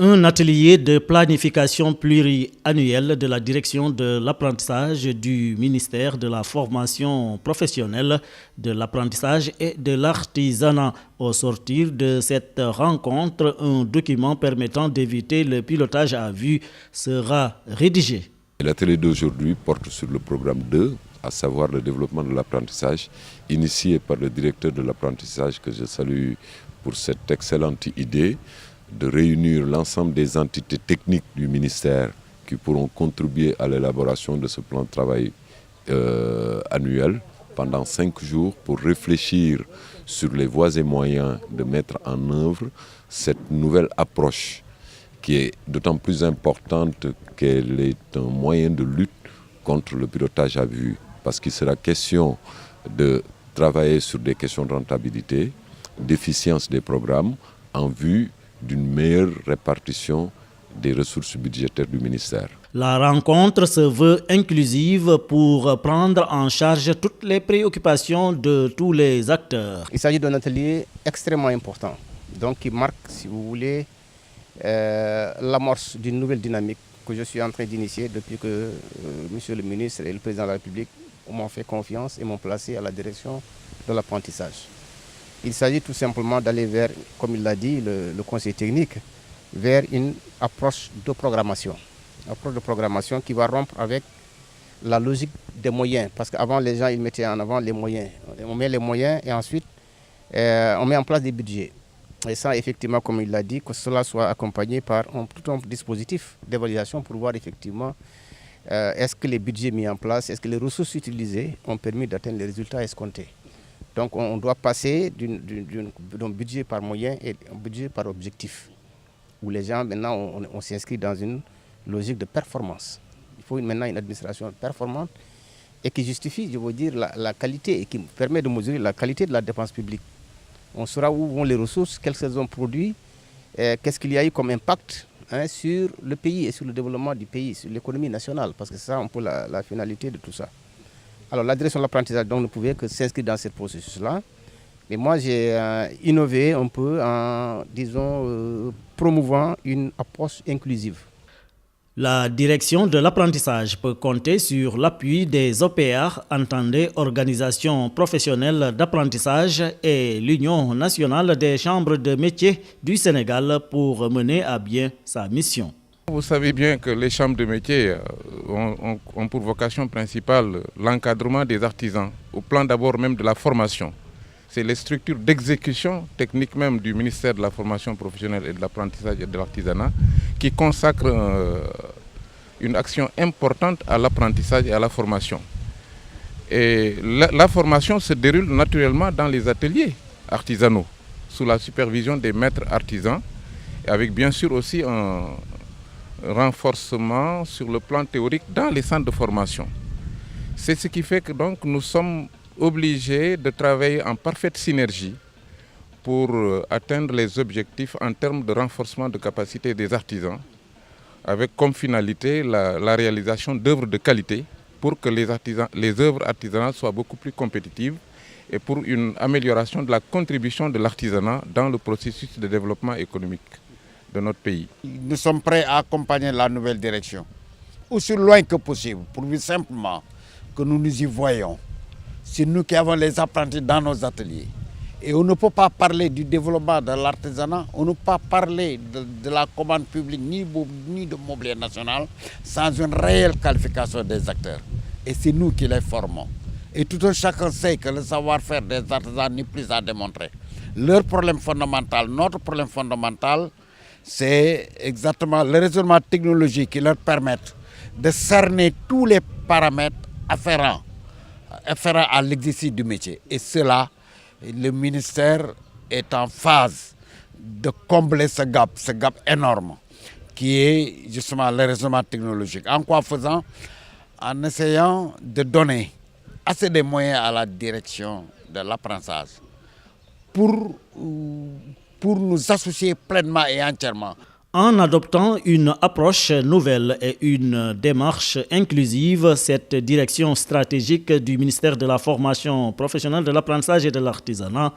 Un atelier de planification pluriannuelle de la direction de l'apprentissage du ministère de la formation professionnelle, de l'apprentissage et de l'artisanat. Au sortir de cette rencontre, un document permettant d'éviter le pilotage à vue sera rédigé. L'atelier d'aujourd'hui porte sur le programme 2, à savoir le développement de l'apprentissage, initié par le directeur de l'apprentissage que je salue pour cette excellente idée de réunir l'ensemble des entités techniques du ministère qui pourront contribuer à l'élaboration de ce plan de travail annuel pendant 5 jours pour réfléchir sur les voies et moyens de mettre en œuvre cette nouvelle approche qui est d'autant plus importante qu'elle est un moyen de lutte contre le pilotage à vue, parce qu'il sera question de travailler sur des questions de rentabilité, d'efficience des programmes en vue d'une meilleure répartition des ressources budgétaires du ministère. La rencontre se veut inclusive pour prendre en charge toutes les préoccupations de tous les acteurs. Il s'agit d'un atelier extrêmement important, donc qui marque, si vous voulez, l'amorce d'une nouvelle dynamique que je suis en train d'initier depuis que Monsieur le ministre et le Président de la République m'ont fait confiance et m'ont placé à la direction de l'apprentissage. Il s'agit tout simplement d'aller vers, comme il l'a dit, le conseil technique, vers une approche de programmation. Approche de programmation qui va rompre avec la logique des moyens. Parce qu'avant, les gens ils mettaient en avant les moyens. On met les moyens et ensuite, on met en place des budgets. Et ça, effectivement, comme il l'a dit, que cela soit accompagné par tout un dispositif d'évaluation pour voir effectivement est-ce que les budgets mis en place, est-ce que les ressources utilisées ont permis d'atteindre les résultats escomptés. Donc on doit passer d'un budget par moyen et un budget par objectif, où les gens maintenant on s'inscrit dans une logique de performance. Il faut maintenant une administration performante et qui justifie, je veux dire, la qualité et qui permet de mesurer la qualité de la dépense publique. On saura où vont les ressources, quels sont les produits, qu'est-ce qu'il y a eu comme impact sur le pays et sur le développement du pays, sur l'économie nationale, parce que c'est ça un peu la finalité de tout ça. Alors la direction de l'apprentissage ne pouvait que s'inscrire dans ce processus-là. Mais moi j'ai innové un peu en, disons, promouvant une approche inclusive. La direction de l'apprentissage peut compter sur l'appui des OPR, entendez Organisation professionnelle d'apprentissage, et l'Union nationale des chambres de métiers du Sénégal pour mener à bien sa mission. Vous savez bien que les chambres de métiers ont pour vocation principale l'encadrement des artisans, au plan d'abord même de la formation. C'est les structures d'exécution technique même du ministère de la formation professionnelle et de l'apprentissage et de l'artisanat qui consacrent une action importante à l'apprentissage et à la formation. Et la formation se déroule naturellement dans les ateliers artisanaux, sous la supervision des maîtres artisans, avec bien sûr aussi un renforcement sur le plan théorique dans les centres de formation. C'est ce qui fait que donc nous sommes obligés de travailler en parfaite synergie pour atteindre les objectifs en termes de renforcement de capacité des artisans, avec comme finalité la réalisation d'œuvres de qualité pour que les œuvres artisanales soient beaucoup plus compétitives et pour une amélioration de la contribution de l'artisanat dans le processus de développement économique de notre pays. Nous sommes prêts à accompagner la nouvelle direction, aussi loin que possible, pourvu simplement que nous nous y voyons. C'est nous qui avons les apprentis dans nos ateliers. Et on ne peut pas parler du développement de l'artisanat, on ne peut pas parler de la commande publique ni de mobilier national sans une réelle qualification des acteurs. Et c'est nous qui les formons. Et tout un chacun sait que le savoir-faire des artisans n'est plus à démontrer. Leur problème fondamental, notre problème fondamental, c'est exactement le raisonnement technologique qui leur permet de cerner tous les paramètres afférents à l'exercice du métier. Et cela, le ministère est en phase de combler ce gap énorme qui est justement le raisonnement technologique. En quoi faisant? En essayant de donner assez de moyens à la direction de l'apprentissage pour nous associer pleinement et entièrement. En adoptant une approche nouvelle et une démarche inclusive, cette direction stratégique du ministère de la formation professionnelle, de l'apprentissage et de l'artisanat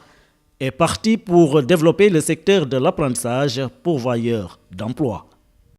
est parti pour développer le secteur de l'apprentissage pourvoyeur d'emploi.